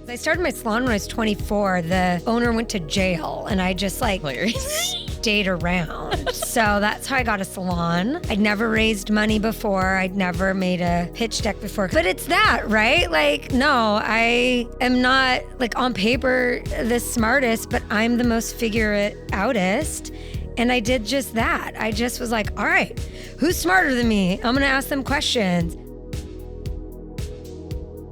I started my salon when I was 24. The owner went to jail and I just stayed around. So that's how I got a salon. I'd never raised money before. I'd never made a pitch deck before. But it's that, right? No, I am not on paper the smartest, but I'm the most figure it outest. And I did just that. I just was like, all right, who's smarter than me? I'm gonna ask them questions.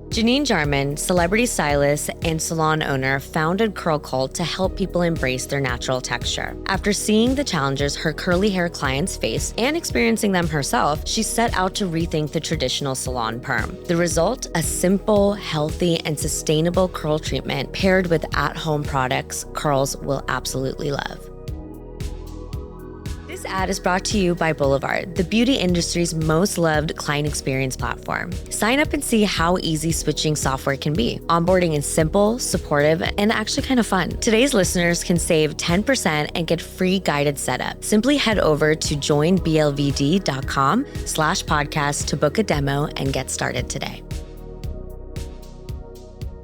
Janine Jarman, celebrity stylist and salon owner, founded Curl Cult to help people embrace their natural texture. After seeing the challenges her curly hair clients face and experiencing them herself, she set out to rethink the traditional salon perm. The result, a simple, healthy, and sustainable curl treatment paired with at-home products curls will absolutely love. This ad is brought to you by Boulevard, the beauty industry's most loved client experience platform. Sign up and see how easy switching software can be. Onboarding is simple, supportive, and actually kind of fun. Today's listeners can save 10% and get free guided setup. Simply head over to joinblvd.com/podcast to book a demo and get started today.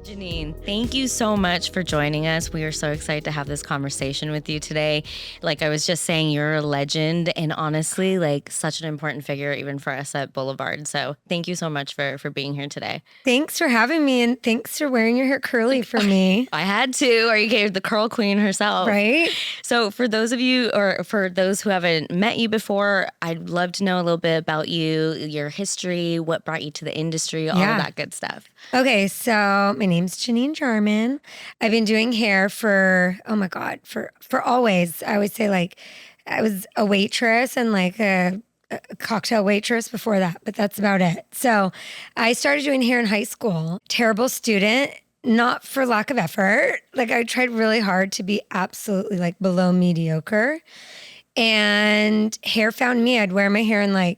Janine, thank you so much for joining us. We are so excited to have this conversation with you today. Like I was just saying, you're a legend and honestly, such an important figure even for us at Boulevard. So thank you so much for being here today. Thanks for having me and thanks for wearing your hair curly for me. I had to, or you gave the curl queen herself. Right? So for those of you, or for those who haven't met you before, I'd love to know a little bit about you, your history, what brought you to the industry, all of that good stuff. Okay, so my name's Janine Jarman. I've been doing hair for always. I always say I was a waitress and a cocktail waitress before that, but that's about it. So I started doing hair in high school. Terrible student, not for lack of effort. I tried really hard to be absolutely below mediocre. And hair found me. I'd wear my hair in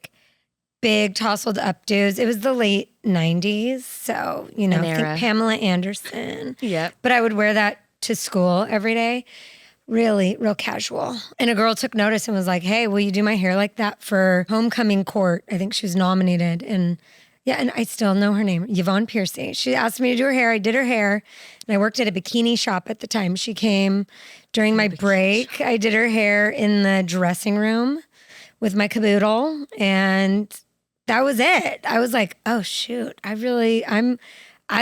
big tousled updos. It was the late 90s. So, think Pamela Anderson. Yep. But I would wear that to school every day. Really, real casual. And a girl took notice and was like, hey, will you do my hair like that for homecoming court? I think she was nominated. And and I still know her name, Yvonne Piercy. She asked me to do her hair. I did her hair. And I worked at a bikini shop at the time. She came during my break. I did her hair in the dressing room with my caboodle. And that was it. I was like, oh shoot, I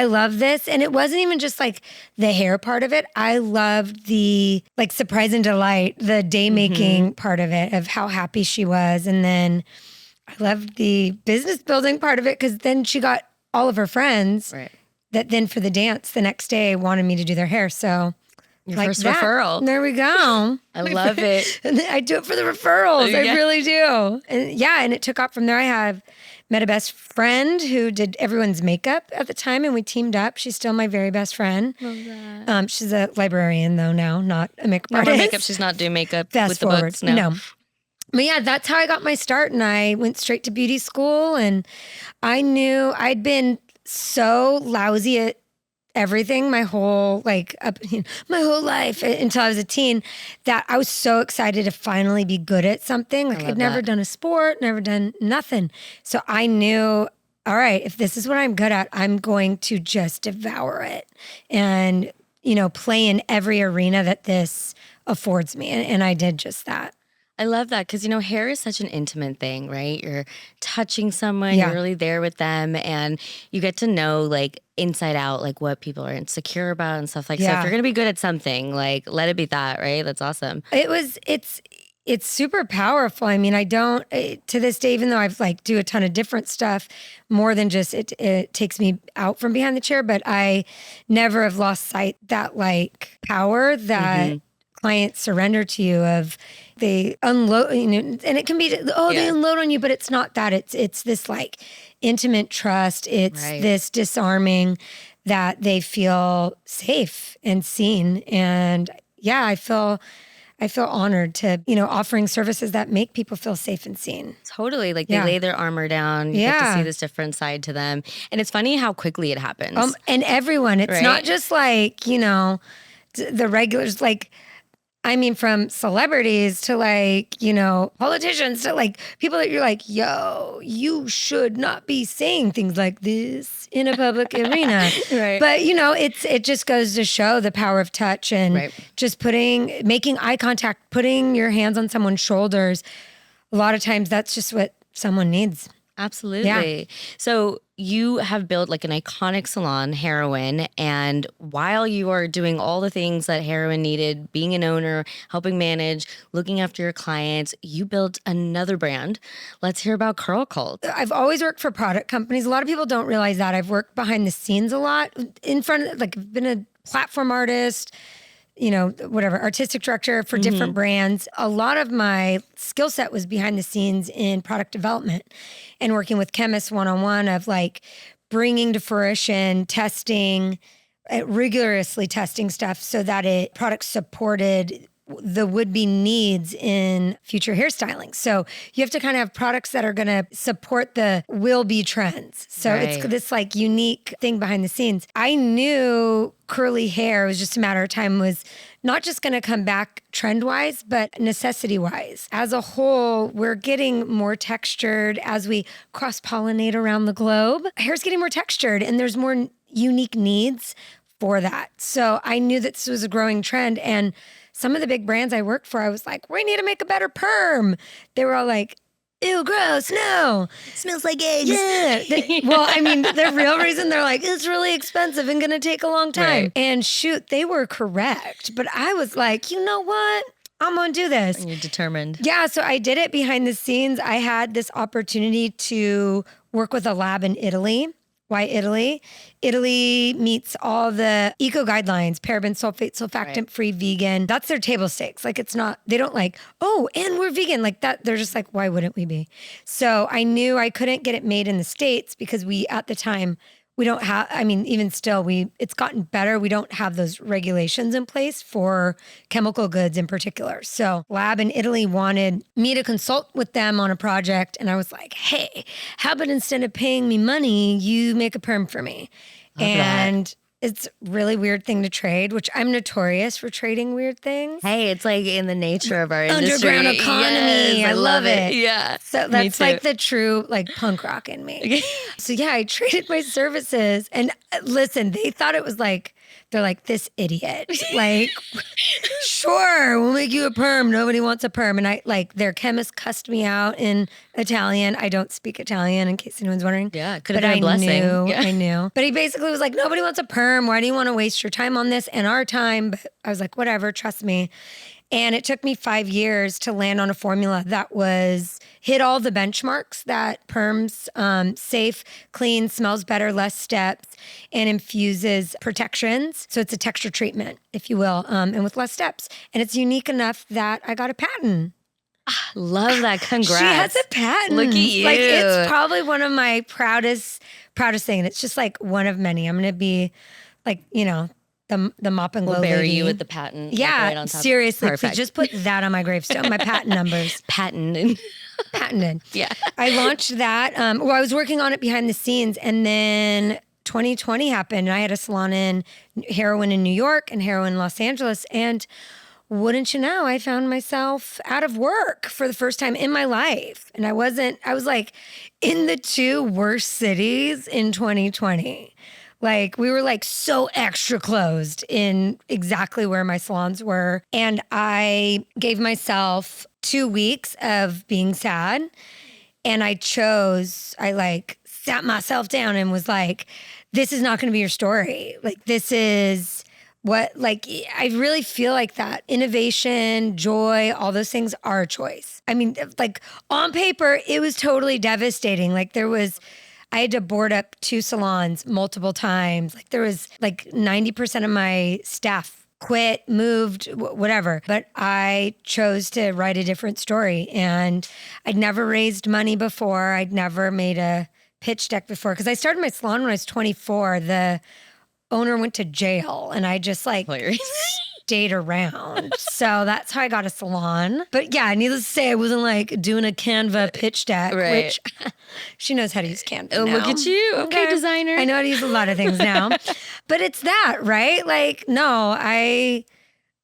love this. And it wasn't even just the hair part of it. I loved the surprise and delight, the day making part of it, of how happy she was. And then I loved the business building part of it because then she got all of her friends that then for the dance the next day wanted me to do their hair. So your first referral. There we go. I love it. And I do it for the referrals. I really do. And and it took off from there. I met a best friend who did everyone's makeup at the time and we teamed up. She's still my very best friend. Love that. She's a librarian though now, not a makeup artist. Makeup. She's not doing makeup Fast with forward. The books. No. But that's how I got my start. And I went straight to beauty school and I knew I'd been so lousy at everything my whole life until I was a teen that I was so excited to finally be good at something. I'd never done a sport, never done nothing. So I knew, all right, if this is what I'm good at, I'm going to just devour it and, play in every arena that this affords me. And I did just that. I love that because, hair is such an intimate thing, right? You're touching someone, you're really there with them, and you get to know, inside out, what people are insecure about and stuff So if you're going to be good at something, let it be that, right? That's awesome. It's super powerful. I mean, I don't, to this day, even though I've do a ton of different stuff, more than just it takes me out from behind the chair, but I never have lost sight that power that clients surrender to you of they unload, and it can be, they unload on you, but it's not that. It's this intimate trust. It's this disarming that they feel safe and seen. And I feel honored to, offering services that make people feel safe and seen. Totally. They lay their armor down. You get to see this different side to them. And it's funny how quickly it happens. And everyone, it's not just the regulars, I mean, from celebrities to like, politicians to like people that you're like, yo, you should not be saying things like this in a public arena. Right. But, it just goes to show the power of touch and just making eye contact, putting your hands on someone's shoulders. A lot of times that's just what someone needs. Absolutely. Yeah. So you have built like an iconic salon, Hairroin, and while you are doing all the things that Hairroin needed, being an owner, helping manage, looking after your clients, you built another brand. Let's hear about Curl Cult. I've always worked for product companies. A lot of people don't realize that. I've worked behind the scenes a lot, I've been a platform artist, artistic director for different brands. A lot of my skill set was behind the scenes in product development and working with chemists one-on-one of like bringing to fruition, testing, rigorously testing stuff so that product supported the would-be needs in future hairstyling. So you have to kind of have products that are going to support the will-be trends. So it's this like unique thing behind the scenes. I knew curly hair, it was just a matter of time, was not just going to come back trend-wise, but necessity-wise. As a whole, we're getting more textured as we cross-pollinate around the globe. Hair's getting more textured and there's more unique needs for that. So I knew that this was a growing trend, and some of the big brands I worked for, I was like, we need to make a better perm. They were all like, ew, gross, no. Smells like eggs. Yeah. The real reason they're like, it's really expensive and going to take a long time. Right. And shoot, they were correct. But I was like, you know what? I'm going to do this. And you're determined. Yeah, so I did it behind the scenes. I had this opportunity to work with a lab in Italy. Why Italy? Italy meets all the eco guidelines, paraben, sulfate, surfactant-free, vegan. That's their table stakes. Like they don't like, oh, and we're vegan like that. They're just like, why wouldn't we be? So I knew I couldn't get it made in the States because at the time, we don't have, even still, it's gotten better. We don't have those regulations in place for chemical goods in particular. So lab in Italy wanted me to consult with them on a project. And I was like, hey, how about instead of paying me money, you make a perm for me? And it's a really weird thing to trade, which I'm notorious for trading weird things. Hey, it's like in the nature of our industry. Underground economy. Yes, I love it. Yeah. So that's like the true like punk rock in me. So yeah, I traded my services, and listen, they thought it was like, they're like, this idiot. Like, sure, we'll make you a perm. Nobody wants a perm. And their chemist cussed me out in Italian. I don't speak Italian, in case anyone's wondering. Yeah, it could have been a blessing. I knew. But he basically was like, nobody wants a perm. Why do you want to waste your time on this and our time? But I was like, whatever, trust me. And it took me 5 years to land on a formula that hit all the benchmarks that perms, safe, clean, smells better, less steps, and infuses protections. So it's a texture treatment, if you will, and with less steps. And it's unique enough that I got a patent. Love that. Congrats. She has a patent. Look at you. Like, it's probably one of my proudest thing. And it's just like one of many. I'm going to be like, the mop and glow we'll bury lady. you with the patent. Yeah, like right on top. seriously. Perfect. Please just put that on my gravestone, my patent numbers. Patented. Yeah. I launched that. I was working on it behind the scenes, and then 2020 happened, and I had a salon in Hairroin in New York and Hairroin in Los Angeles, and wouldn't you know, I found myself out of work for the first time in my life. And I was like in the two worst cities in 2020. Like, we were like so extra closed in exactly where my salons were. And I gave myself 2 weeks of being sad. And I sat myself down and was like, this is not going to be your story. Like, this is I really feel like that innovation, joy, all those things are a choice. I mean, like on paper, it was totally devastating. Like I had to board up 2 salons multiple times. Like there was like 90% of my staff quit, moved, whatever. But I chose to write a different story. And I'd never raised money before. I'd never made a pitch deck before. Because I started my salon when I was 24. The owner went to jail, and I just stayed around. So that's how I got a salon. But yeah, needless to say, I wasn't like doing a Canva pitch deck, which she knows how to use Canva now. Look at you. Okay, designer. I know how to use a lot of things now. But it's that, right? Like, no,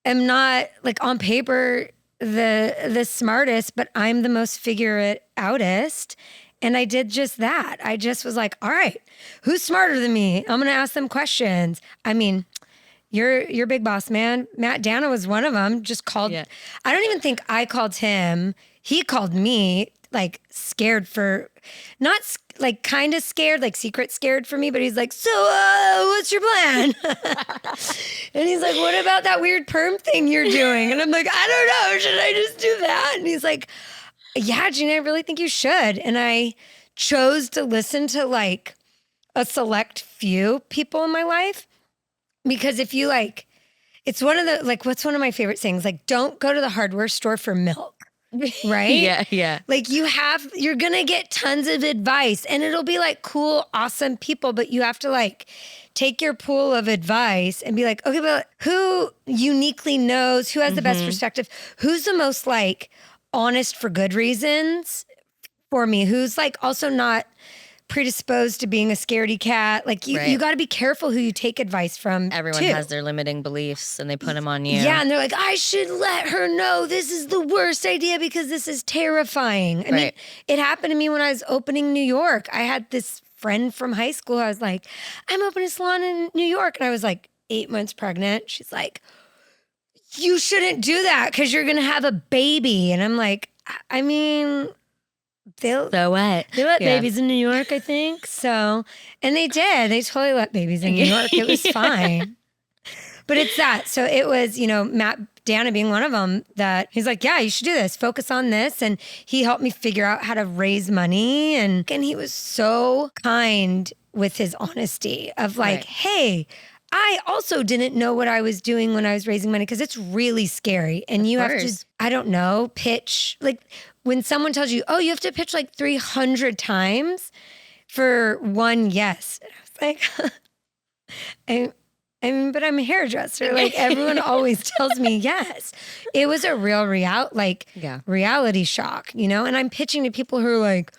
am not like on paper the smartest, but I'm the most figure it outest. And I did just that. I just was like, all right, who's smarter than me? I'm going to ask them questions. I mean, you're big boss, man. Matt Dana was one of them. Just called. Yeah. I don't even think I called him. He called me, like scared for, not like kind of scared, like secret scared for me. But he's like, so what's your plan? And he's like, what about that weird perm thing you're doing? And I'm like, I don't know. Should I just do that? And he's like, yeah, Janine, I really think you should. And I chose to listen to like a select few people in my life. Because if you like, it's one of the, like, what's one of my favorite things? Like, don't go to the hardware store for milk, right? Yeah. Like you're going to get tons of advice and it'll be like cool, awesome people, but you have to like take your pool of advice and be like, okay, but who uniquely knows, who has the best perspective? Who's the most like honest for good reasons for me? Who's like also not predisposed to being a scaredy cat. Like you got to be careful who you take advice from. Everyone has their limiting beliefs and they put them on you. Yeah. And they're like, I should let her know this is the worst idea because this is terrifying. I mean, it happened to me when I was opening New York. I had this friend from high school. I was like, I'm opening a salon in New York. And I was like 8 months pregnant. She's like, you shouldn't do that because you're going to have a baby. And I'm like, I mean, so what? They let babies in New York, I think. So, and they did. They totally let babies in New York. It was fine. But it's that. So it was, Matt Dana being one of them that he's like, yeah, you should do this. Focus on this. And he helped me figure out how to raise money. And he was so kind with his honesty of like, hey, I also didn't know what I was doing when I was raising money because it's really scary. And you have to, I don't know, pitch. Like when someone tells you, oh, you have to pitch like 300 times for one yes. I was like, I mean, but I'm a hairdresser. Like everyone always tells me yes. It was a real reality shock, And I'm pitching to people who are like,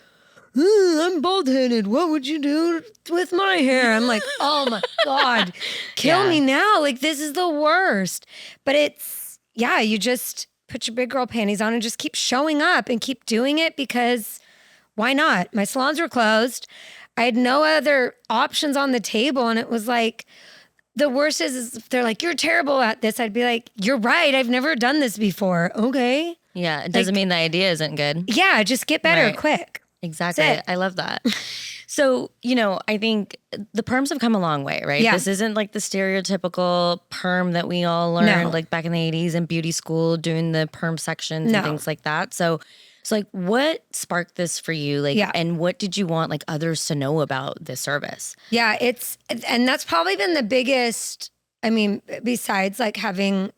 I'm bald-headed. What would you do with my hair? I'm like, oh my God, kill me now. Like this is the worst. But it's, you just put your big girl panties on and just keep showing up and keep doing it because why not? My salons were closed. I had no other options on the table. And it was like, the worst is if they're like, you're terrible at this. I'd be like, you're right. I've never done this before. Okay. Yeah. It doesn't mean the idea isn't good. Yeah. Just get better quick. Exactly. I love that. So, I think the perms have come a long way, right? Yeah. This isn't like the stereotypical perm that we all learned like back in the 80s in beauty school doing the perm sections and things like that. So like what sparked this for you? Like, and what did you want like others to know about this service? Yeah, and that's probably been the biggest, I mean, besides like having,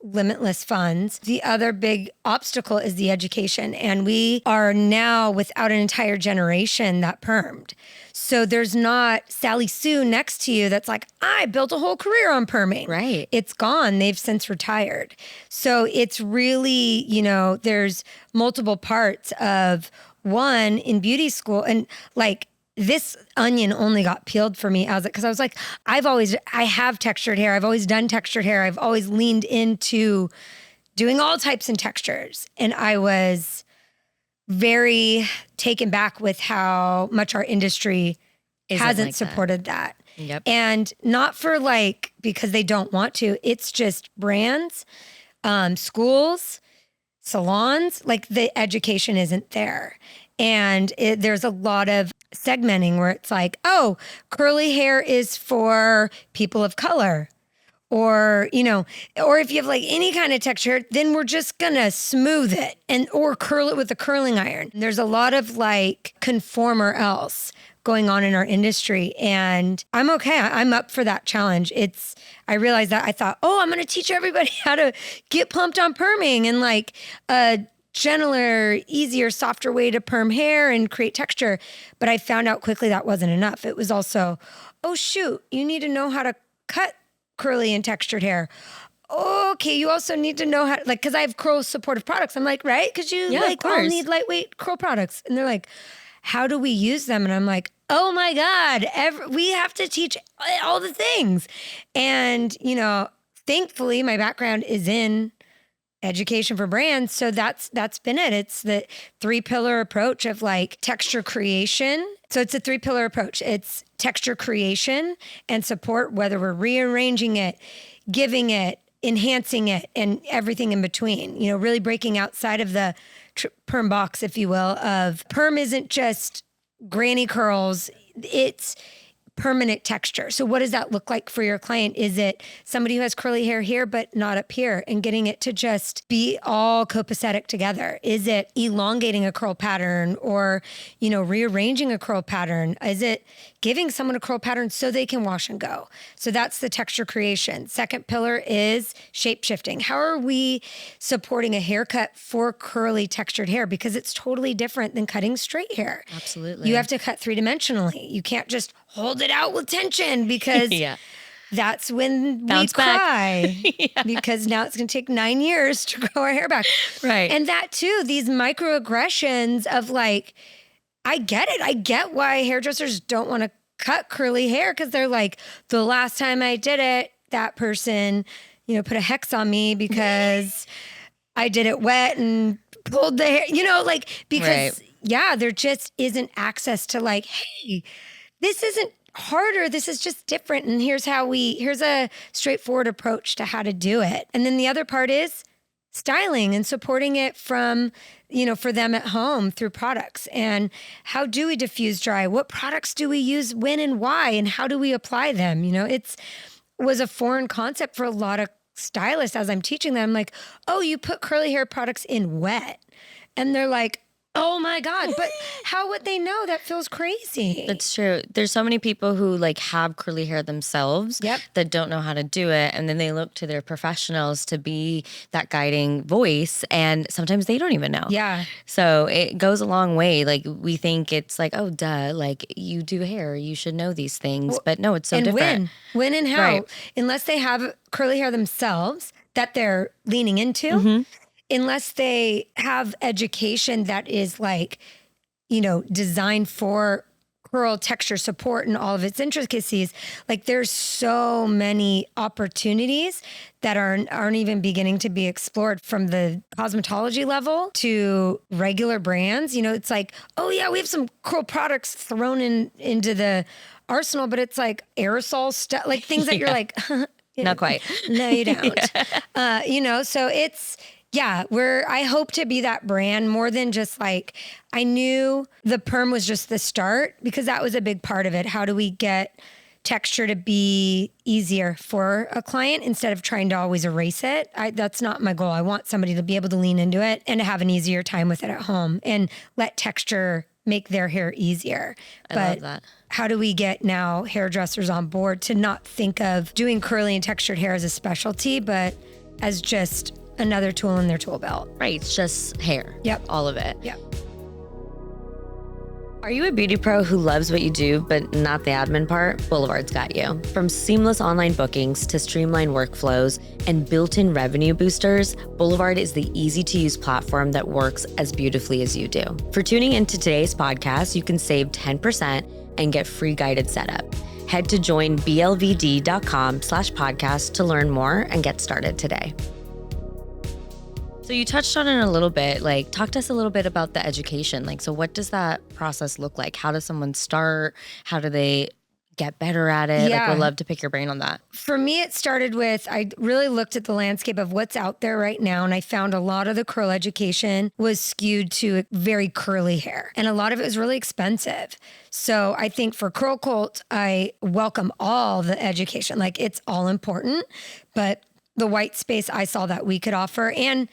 limitless funds. The other big obstacle is the education. And we are now without an entire generation that permed. So there's not Sally Sue next to you that's like, I built a whole career on perming. Right. It's gone. They've since retired. So it's really, there's multiple parts of one in beauty school. And like, this onion only got peeled for me because I was like, I have textured hair. I've always done textured hair. I've always leaned into doing all types and textures. And I was very taken back with how much our industry hasn't supported that. Yep. And not for like, because they don't want to, it's just brands, schools, salons, like the education isn't there. And there's a lot of segmenting where it's like, oh, curly hair is for people of color. Or, or if you have like any kind of texture, then we're just gonna smooth it or curl it with a curling iron. There's a lot of like conform or else going on in our industry. And I'm okay. I'm up for that challenge. I realized that I thought, I'm going to teach everybody how to get plumped on perming and like gentler, easier, softer way to perm hair and create texture. But I found out quickly that wasn't enough. It was also, oh shoot, you need to know how to cut curly and textured hair. Okay, you also need to know how, like, because I have curl supportive products. I'm like, right? Because you all need lightweight curl products. And they're like, how do we use them? And I'm like, oh my God, we have to teach all the things. And, thankfully my background is in education for brands. So that's been it. It's the 3-pillar approach of like texture creation. So it's a 3-pillar approach. It's texture creation and support, whether we're rearranging it, giving it, enhancing it, and everything in between, you know, really breaking outside of the perm box, if you will, of perm isn't just granny curls. It's permanent texture. So what does that look like for your client? Is it somebody who has curly hair here, but not up here, and getting it to just be all copacetic together? Is it elongating a curl pattern or, you know, rearranging a curl pattern? Is it giving someone a curl pattern so they can wash and go? So that's the texture creation. Second pillar is shape shifting. How are we supporting a haircut for curly textured hair? Because it's totally different than cutting straight hair. Absolutely. You have to cut 3-dimensionally. You can't just hold it out with tension, because that's when Bounce we back. cry because now it's going to take 9 years to grow our hair back. Right. And that too, these microaggressions of like, I get it. I get why hairdressers don't want to cut curly hair, because they're like, the last time I did it, that person, you know, put a hex on me because I did it wet and pulled the hair, you know, like, because there just isn't access to like, hey, this isn't harder. This is just different. And here's a straightforward approach to how to do it. And then the other part is styling and supporting it from, you know, for them at home through products. And how do we diffuse dry? What products do we use, when and why? And how do we apply them? You know, was a foreign concept for a lot of stylists as I'm teaching them, like, oh, you put curly hair products in wet. And they're like, oh my God, but how would they know? That feels crazy. That's true. There's so many people who like have curly hair themselves that don't know how to do it. And then they look to their professionals to be that guiding voice. And sometimes they don't even know. Yeah. So it goes a long way. Like we think it's like, oh, duh, like you do hair, you should know these things. But no, it's so different. When and how, unless they have curly hair themselves that they're leaning into, unless they have education that is like, you know, designed for curl texture support and all of its intricacies, like there's so many opportunities that aren't even beginning to be explored, from the cosmetology level to regular brands. You know, it's like, oh yeah, we have some curl products thrown into the arsenal, but it's like aerosol stuff, like things that you're like, not quite. No, you don't. You know, so I hope to be that brand more than just like, I knew the perm was just the start, because that was a big part of it. How do we get texture to be easier for a client instead of trying to always erase it? That's not my goal. I want somebody to be able to lean into it and to have an easier time with it at home and let texture make their hair easier. I love that. How do we get now hairdressers on board to not think of doing curly and textured hair as a specialty, but as just another tool in their tool belt? Right. It's just hair. Yep. All of it. Yep. Are you a beauty pro who loves what you do, but not the admin part? Boulevard's got you. From seamless online bookings to streamlined workflows and built-in revenue boosters, Boulevard is the easy-to-use platform that works as beautifully as you do. For tuning into today's podcast, you can save 10% and get free guided setup. Head to joinblvd.com/podcast to learn more and get started today. So you touched on it a little bit, like talk to us a little bit about the education. Like, so what does that process look like? How does someone start? How do they get better at it? Yeah. Like, we'd love to pick your brain on that. For me, it started with, I really looked at the landscape of what's out there right now. And I found a lot of the curl education was skewed to very curly hair. And a lot of it was really expensive. So I think for Curl Cult, I welcome all the education. Like, it's all important, but the white space I saw that we could offer. And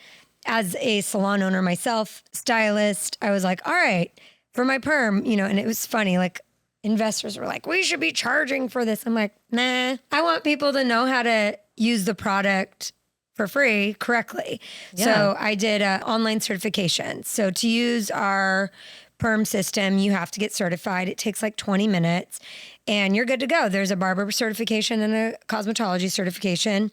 as a salon owner myself, stylist, I was like, all right, for my perm, you know, and it was funny, like investors were like, we should be charging for this. I'm like, nah, I want people to know how to use the product for free correctly. Yeah. So I did an online certification. So to use our perm system, you have to get certified. It takes like 20 minutes and you're good to go. There's a barber certification and a cosmetology certification.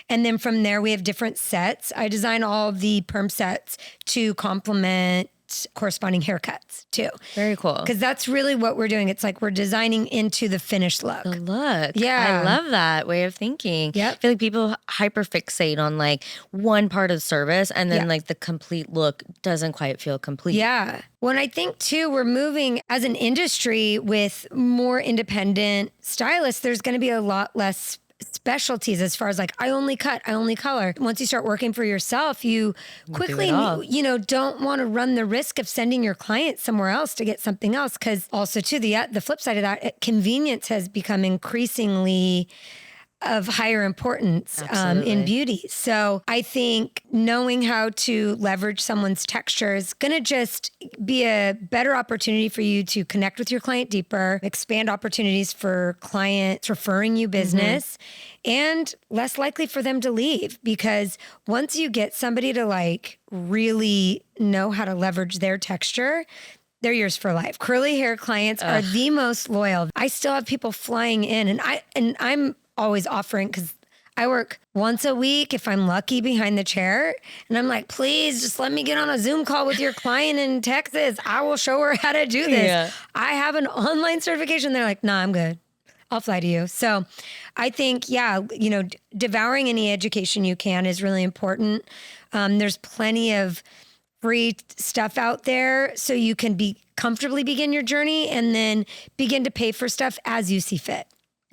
And then from there, we have different sets. I design all of the perm sets to complement get corresponding haircuts too. Very cool. Because that's really what we're doing. It's like we're designing into the finished look. The look. Yeah. I love that way of thinking. Yep. I feel like people hyperfixate on like one part of service and then Yeah. like the complete look doesn't quite feel complete. Yeah. Well, I think too, we're moving as an industry with more independent stylists. There's going to be a lot less specialties as far as like, I only cut, I only color. Once you start working for yourself, you quickly, don't want to run the risk of sending your client somewhere else to get something else. Cause also too, the flip side of that, convenience has become increasingly of higher importance in beauty. So I think knowing how to leverage someone's texture is going to just be a better opportunity for you to connect with your client deeper, expand opportunities for clients referring you business, and less likely for them to leave. Because once you get somebody to like really know how to leverage their texture, they're yours for life. Curly hair clients are the most loyal. I still have people flying in, and I'm always offering, because I work once a week if I'm lucky behind the chair, and I'm like, please just let me get on a Zoom call with your client in Texas. I will show her how to do this. Yeah. I have an online certification. They're like, nah, I'm good. I'll fly to you. So I think, devouring any education you can is really important. There's plenty of free stuff out there so you can comfortably begin your journey and then begin to pay for stuff as you see fit.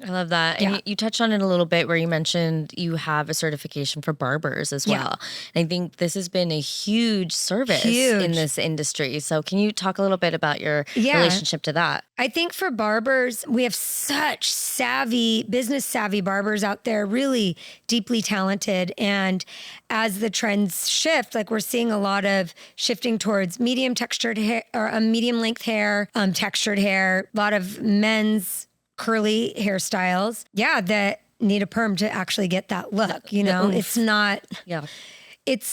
I love that. Yeah. And you touched on it a little bit where you mentioned you have a certification for barbers as well. And I think this has been a huge service in this industry. So can you talk a little bit about your relationship to that? I think for barbers, we have such business savvy barbers out there, really deeply talented. And as the trends shift, like we're seeing a lot of shifting towards medium textured hair or medium length hair, textured hair, a lot of men's curly hairstyles, that need a perm to actually get that look. It's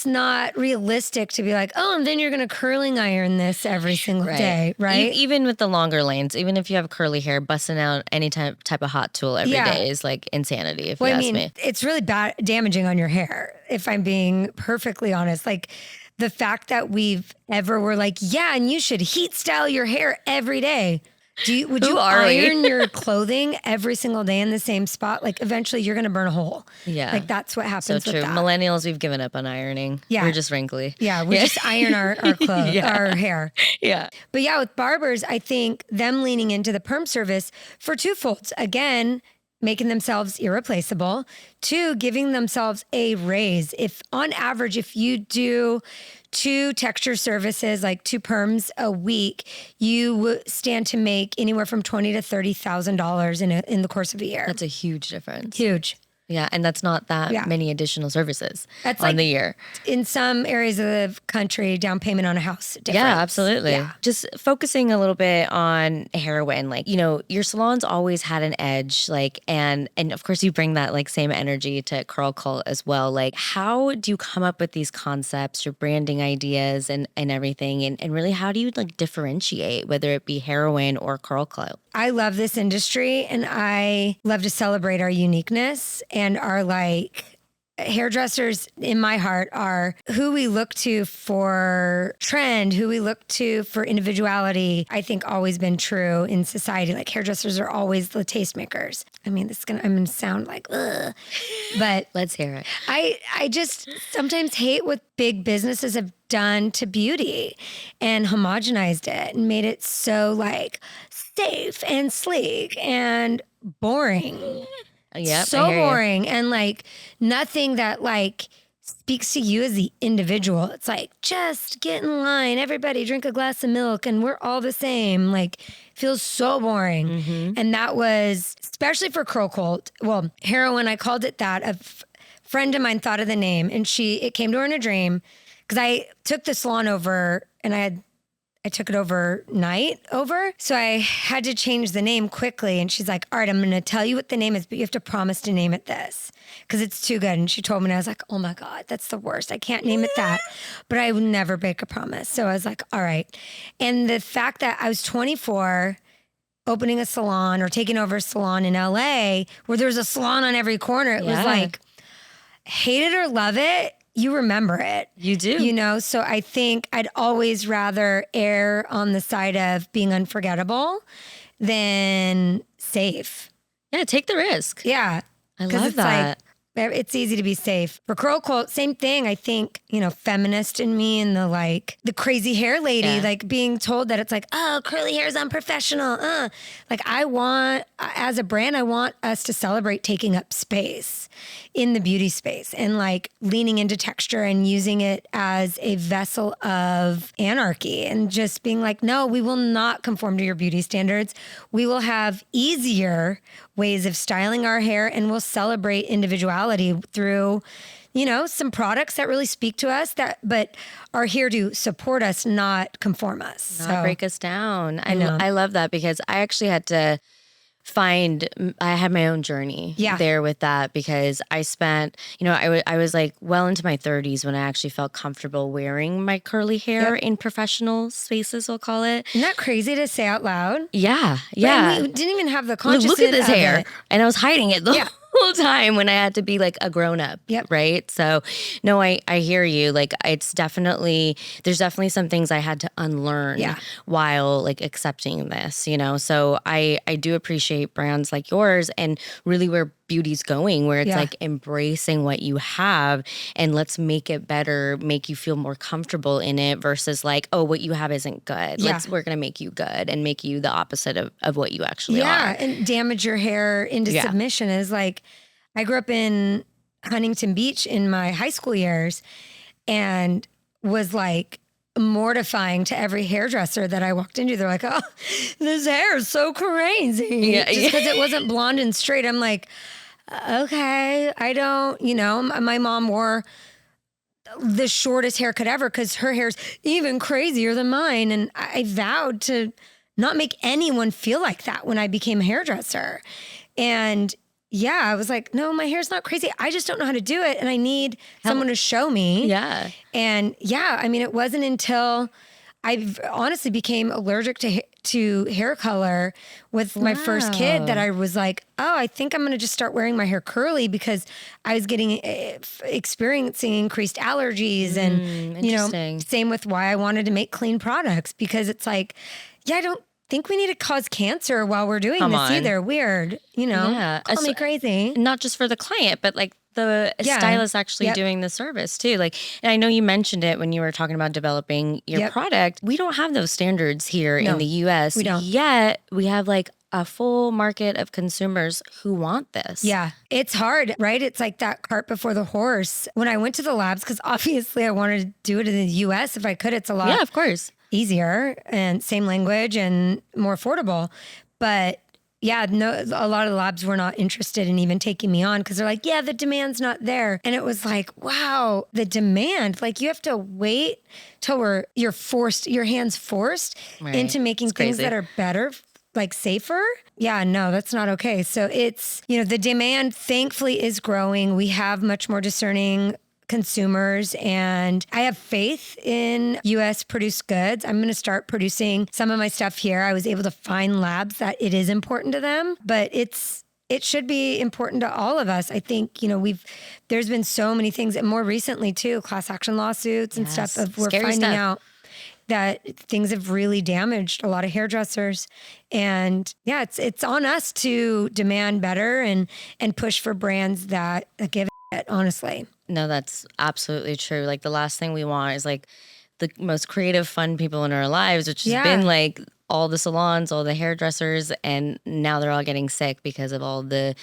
not realistic to be like, oh, and then you're going to curling iron this every single day, right? Even with the longer lanes, even if you have curly hair, busting out any type of hot tool every day is like insanity, if you ask me. It's really damaging on your hair, if I'm being perfectly honest. Like the fact that we're like, and you should heat style your hair every day. Would you iron your clothing every single day in the same spot? Like eventually you're going to burn a hole. Yeah. Like that's what happens with that. Millennials, we've given up on ironing. Yeah. We're just wrinkly. Yeah. We just iron our clothes, our hair. Yeah. But with barbers, I think them leaning into the perm service for twofolds. Again, making themselves irreplaceable. 2, giving themselves a raise. If on average, if you do 2 texture services, like 2 perms a week, you stand to make anywhere from $20,000 to $30,000 in the course of a year. That's a huge difference. Huge. Yeah, and that's not that many additional services on the year. In some areas of the country, down payment on a house difference. Yeah, absolutely. Yeah. Just focusing a little bit on Hairwin, your salon's always had an edge, and of course you bring that same energy to Curl Cult as well. How do you come up with these concepts, your branding ideas and everything, and really how do you differentiate, whether it be Hairwin or Curl Cult? I love this industry and I love to celebrate our uniqueness, and our hairdressers in my heart are who we look to for trend, who we look to for individuality. I think always been true in society. Hairdressers are always the tastemakers. I mean, I'm going to sound like, ugh, but let's hear it. I just sometimes hate what big businesses have done to beauty and homogenized it and made it so safe and sleek and boring. Yeah, so boring and nothing that speaks to you as the individual. It's just get in line, everybody drink a glass of milk and we're all the same. Feels so boring. Mm-hmm. And that was especially for Curl Cult. Well, Hairwin, I called it that. A friend of mine thought of the name, and it came to her in a dream because I took the salon over and I took it overnight over. So I had to change the name quickly. And she's like, all right, I'm going to tell you what the name is, but you have to promise to name it this because it's too good. And she told me, and I was like, oh my God, that's the worst. I can't name it that. But I would never break a promise. So I was like, all right. And the fact that I was 24, opening a salon or taking over a salon in LA where there was a salon on every corner, it was hate it or love it. you remember it. You do. You know, so I think I'd always rather err on the side of being unforgettable than safe. Yeah, take the risk. Yeah. I 'Cause love it's that. like, it's easy to be safe. For curl quote, same thing. I think, you know, feminist in me and the crazy hair lady, Yeah. like being told that it's like, oh, curly hair is unprofessional. Like as a brand, I want us to celebrate taking up space in the beauty space and like leaning into texture and using it as a vessel of anarchy and just being like, no, we will not conform to your beauty standards. We will have easier ways of styling our hair and we'll celebrate individuality through, you know, some products that really speak to us but are here to support us, not conform us. Not break us down. I know. I love that because I actually had to I had my own journey there with that because I spent, you know, I was like well into my 30s when I actually felt comfortable wearing my curly hair in professional spaces, we'll call it. Isn't that crazy to say out loud? Yeah. Yeah. And we didn't even have the consciousness. Look at this of hair. it. And I was hiding it the whole time when I had to be like a grown up. Yep. Right. So no, I hear you. Like there's definitely some things I had to unlearn while like accepting this, you know? So I do appreciate brands like yours and really where beauty's going, where it's like embracing what you have and let's make it better, make you feel more comfortable in it versus like, oh, what you have isn't good. We're going to make you good and make you the opposite of what you actually are. Yeah. And damage your hair into submission is like, I grew up in Huntington Beach in my high school years and was like mortifying to every hairdresser that I walked into. They're like, oh, this hair is so crazy. Just because it wasn't blonde and straight. I'm like, okay, I don't, you know, my mom wore the shortest haircut ever because her hair's even crazier than mine. And I vowed to not make anyone feel like that when I became a hairdresser. And yeah, I was like, no, my hair's not crazy. I just don't know how to do it. And I need someone to show me. Yeah. And I mean, it wasn't until I honestly became allergic to hair color with my first kid that I was like, oh, I think I'm going to just start wearing my hair curly because I was experiencing increased allergies. And, you know, same with why I wanted to make clean products because it's like, I don't think we need to cause cancer while we're doing this either. Weird, you know, call me crazy. Not just for the client, but like the stylist actually doing the service too. Like, and I know you mentioned it when you were talking about developing your product. We don't have those standards here in the US. We don't. Yet we have like a full market of consumers who want this. Yeah. It's hard, right? It's like that cart before the horse. When I went to the labs, because obviously I wanted to do it in the US if I could, it's a lot. Yeah, of course. Easier and same language and more affordable. But no, a lot of the labs were not interested in even taking me on because they're like, the demand's not there. And it was like, wow, the demand, like you have to wait till your hands forced into making things that are better, like safer. Yeah, no, that's not okay. So it's, you know, the demand thankfully is growing. We have much more discerning consumers and I have faith in US produced goods. I'm going to start producing some of my stuff here. I was able to find labs that it is important to them, but it should be important to all of us. I think, you know, there's been so many things and more recently too, class action lawsuits and stuff we're finding out that things have really damaged a lot of hairdressers. And it's on us to demand better and push for brands that give it, honestly. No, that's absolutely true. Like the last thing we want is like the most creative, fun people in our lives, which has been like all the salons, all the hairdressers, and now they're all getting sick because of all the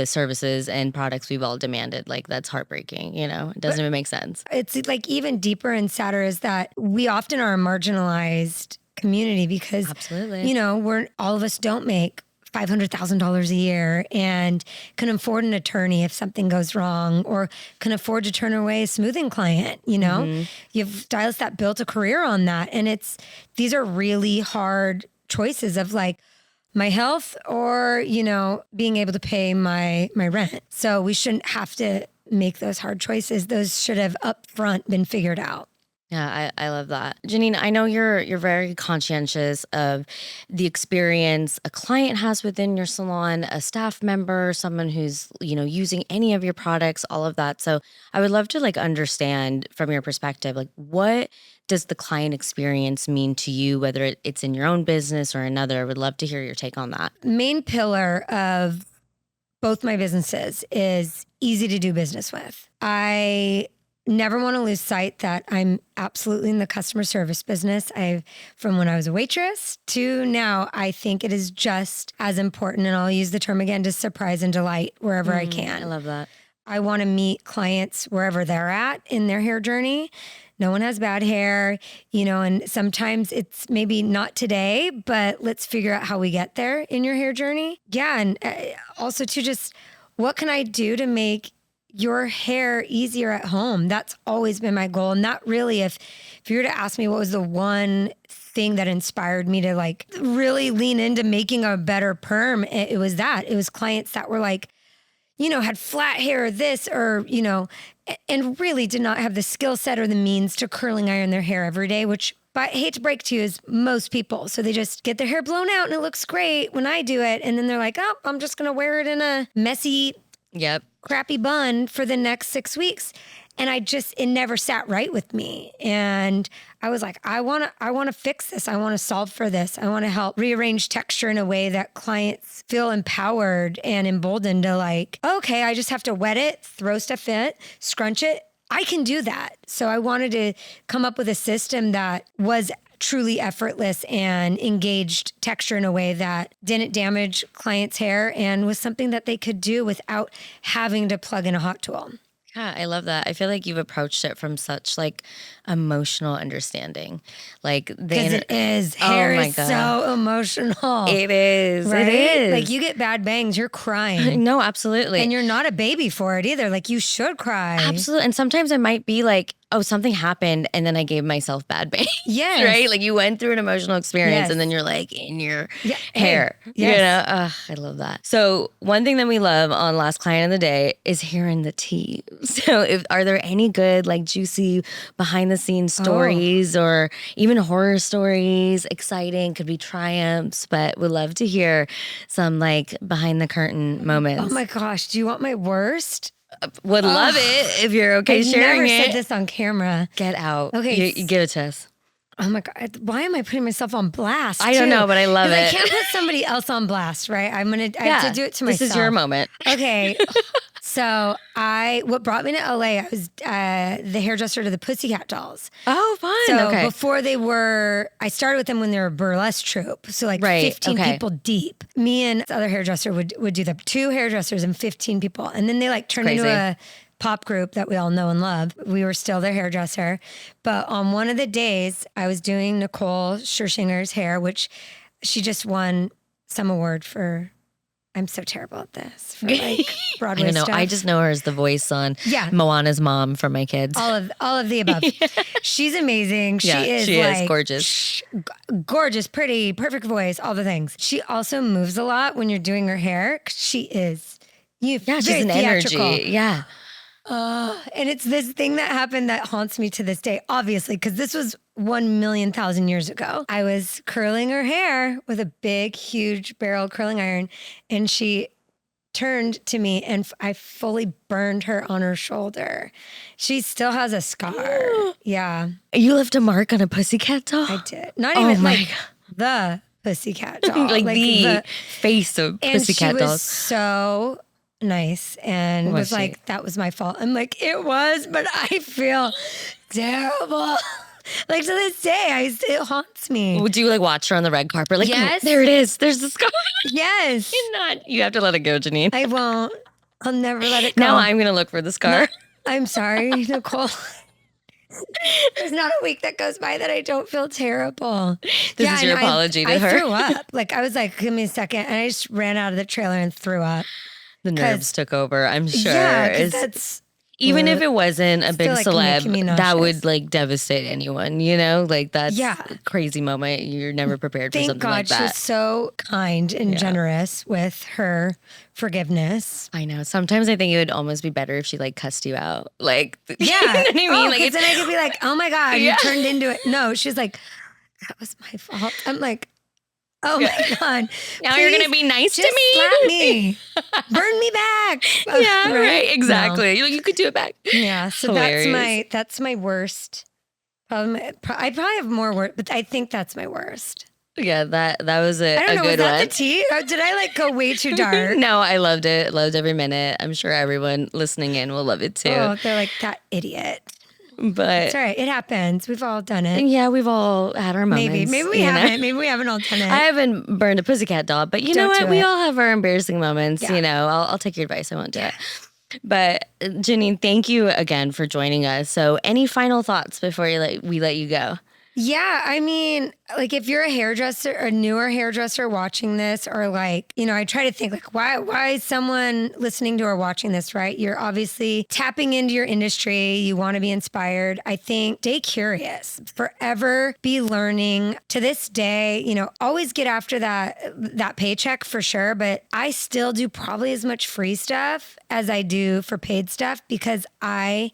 services and products we've all demanded. Like that's heartbreaking, you know? It doesn't even make sense. It's like even deeper and sadder is that we often are a marginalized community because, you know, all of us don't make $500,000 a year and can afford an attorney if something goes wrong or can afford to turn away a smoothing client, you know? You have stylists that built a career on that. And these are really hard choices of like my health or, you know, being able to pay my rent. So we shouldn't have to make those hard choices. Those should have upfront been figured out. Yeah, I love that. Janine, I know you're very conscientious of the experience a client has within your salon, a staff member, someone who's, using any of your products, all of that. So I would love to like understand from your perspective, like what does the client experience mean to you, whether it's in your own business or another? I would love to hear your take on that. Main pillar of both my businesses is easy to do business with. I never want to lose sight that I'm absolutely in the customer service business. From when I was a waitress to now, I think it is just as important, and I'll use the term again, to surprise and delight wherever I can. I love that. I want to meet clients wherever they're at in their hair journey. No one has bad hair, and sometimes it's maybe not today, but let's figure out how we get there in your hair journey. Yeah. And also to just, what can I do to make your hair easier at home? That's always been my goal. And that really, if you were to ask me what was the one thing that inspired me to like really lean into making a better perm, it was that. It was clients that were like, had flat hair or this, or, and really did not have the skill set or the means to curling iron their hair every day, which, but I hate to break to you, is most people. So they just get their hair blown out and it looks great when I do it. And then they're like, oh, I'm just going to wear it in a messy, crappy bun for the next 6 weeks. And it never sat right with me. And I was like, I want to fix this. I want to solve for this. I want to help rearrange texture in a way that clients feel empowered and emboldened to like, okay, I just have to wet it, throw stuff in it, scrunch it. I can do that. So I wanted to come up with a system that was truly effortless and engaged texture in a way that didn't damage clients' hair and was something that they could do without having to plug in a hot tool. Yeah, I love that. I feel like you've approached it from such like emotional understanding. Like because it is. Hair is so emotional. It is. Right? It is. Like you get bad bangs, you're crying. No, absolutely. And you're not a baby for it either. Like you should cry. Absolutely. And sometimes it might be like, oh, something happened and then I gave myself bad bangs. Yes. Right? Like you went through an emotional experience and then you're like in your hair. Yes. I love that. So one thing that we love on Last Client of the Day is hearing the tea. So are there any good like juicy behind the scenes stories or even horror stories, exciting, could be triumphs, but would love to hear some like behind the curtain moments. Oh my gosh. Do you want my worst? Would love it if you're okay sharing it. I never said this on camera. Get out. Okay. You give it to us. Oh my God. Why am I putting myself on blast? I don't know, but I love it. I can't put somebody else on blast, right? I have to do it to myself. This is your moment. Okay. So what brought me to LA, I was the hairdresser to the Pussycat Dolls. Oh, fun. So okay. before I started with them when they were a burlesque troupe. So like 15 people deep. Me and this other hairdresser would do the 2 hairdressers and 15 people. And then they like turned into a pop group that we all know and love. We were still their hairdresser. But on one of the days, I was doing Nicole Schershinger's hair, which she just won some award for. I'm so terrible at this for like Broadway stuff. I just know her as the voice on Moana's mom for my kids. All of the above. She's amazing. She is gorgeous. Gorgeous, pretty, perfect voice, all the things. She also moves a lot when you're doing her hair. She is. She's an energy. Yeah. And it's this thing that happened that haunts me to this day, obviously, because this was 1,000,000 years ago. I was curling her hair with a big, huge barrel curling iron, and she turned to me and I fully burned her on her shoulder. She still has a scar. Yeah. You left a mark on a pussycat doll? I did. Not even the pussycat doll. like the face of pussycat dolls. And she was so nice and was like, that was my fault. I'm like, it was, but I feel terrible. Like to this day, it haunts me. Would you like watch her on the red carpet? Like, yes. Oh, there it is. There's the scar. Yes. You have to let it go, Janine. I won't. I'll never let it go. Now I'm going to look for the scar. No, I'm sorry, Nicole. There's not a week that goes by that I don't feel terrible. This is your apology to her. I threw up. Like I was like, give me a second. And I just ran out of the trailer and threw up. The nerves took over, I'm sure. Yeah, because that's... Even if it wasn't a big like, making me celeb, nauseous. that would like devastate anyone, you know? Like that's Yeah. a crazy moment. You're never prepared for Thank something God like she was that. so kind and generous with her forgiveness. I know. Sometimes I think it would almost be better if she like cussed you out. Like, Yeah. you know what I mean? Oh, Like, 'cause then I could be like, oh my God, Yeah. you turned into it. No, she's like, that was my fault. I'm like, oh my God. now you're going to please be nice just to me. slap me. Burn me back. Yeah, right. No. Exactly. You could do it back. Yeah. So Hilarious. that's my worst. I probably have more work, but I think that's my worst. Yeah, that was a I don't know. good Was that one. the tea? Or did I like go way too dark? No, I loved it. Loved every minute. I'm sure everyone listening in will love it too. Oh, they're like, that idiot. But It's all right. It happens. We've all done it. yeah, we've all had our moments. Maybe we you know? haven't. Maybe we haven't all done it. I haven't burned a pussycat doll, but you know Don't what? do We it. all have our embarrassing moments. Yeah. You know, I'll take your advice. I won't do it. But Janine, thank you again for joining us. So, any final thoughts before we let you go? Yeah, I mean, like if you're a hairdresser, a newer hairdresser watching this, or like, you know, I try to think like, why is someone listening to or watching this, right? You're obviously tapping into your industry. You want to be inspired. I think stay curious, forever be learning. To this day, you know, always get after that paycheck for sure. But I still do probably as much free stuff as I do for paid stuff because I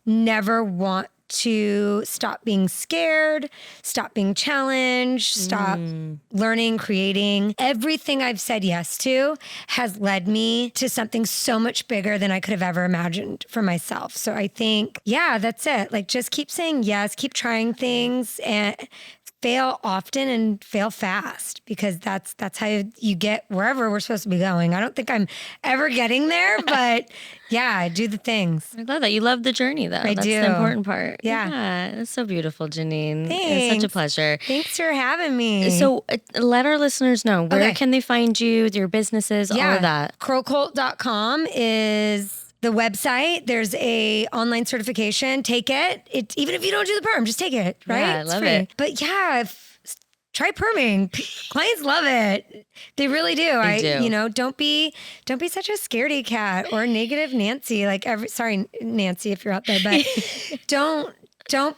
never want to stop being scared, stop being challenged, stop learning, creating. Everything I've said yes to has led me to something so much bigger than I could have ever imagined for myself. So I think, yeah, that's it. Like just keep saying yes, keep trying things and fail often and fail fast because that's how you get wherever we're supposed to be going. I don't think I'm ever getting there, but yeah, do the things. I love that. You love the journey, though. That's do. the important part. Yeah. It's so beautiful, Janine. It's Thanks. such a pleasure. Thanks for having me. So let our listeners know, where Okay. can they find you, your businesses, all of that? Crowcult.com is the website. There's a online certification. Take it. Even if you don't do the perm, just take it, right? Yeah, I It's love free. it. But yeah, try perming. Clients love it. They really do. They do. You know, don't be such a scaredy cat or negative Nancy. Like sorry, Nancy, if you're out there, but don't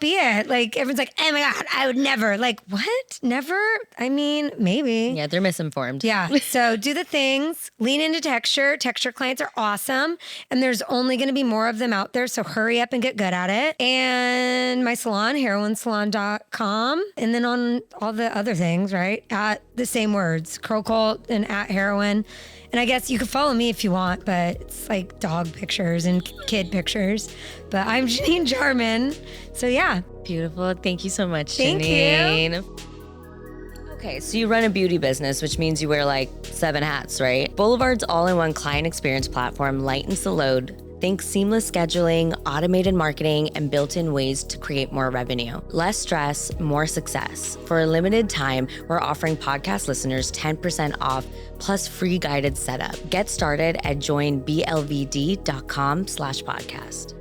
be it. Like everyone's like, oh my God, I would never. Like what? Never? I mean, maybe. Yeah, they're misinformed. Yeah. So do the things, lean into texture. Texture clients are awesome. And there's only going to be more of them out there. So hurry up and get good at it. And my salon, heroinsalon.com. And then on all the other things, right? At the same words, Crowcult and at Heroin. And I guess you can follow me if you want, but it's like dog pictures and kid pictures. But I'm Janine Jarman. So yeah. Beautiful. Thank you so much, Thank Janine. Okay, so you run a beauty business, which means you wear like 7 hats, right? Boulevard's all-in-one client experience platform lightens the load. Think seamless scheduling, automated marketing, and built-in ways to create more revenue. Less stress, more success. For a limited time, we're offering podcast listeners 10% off plus free guided setup. Get started at joinblvd.com/podcast.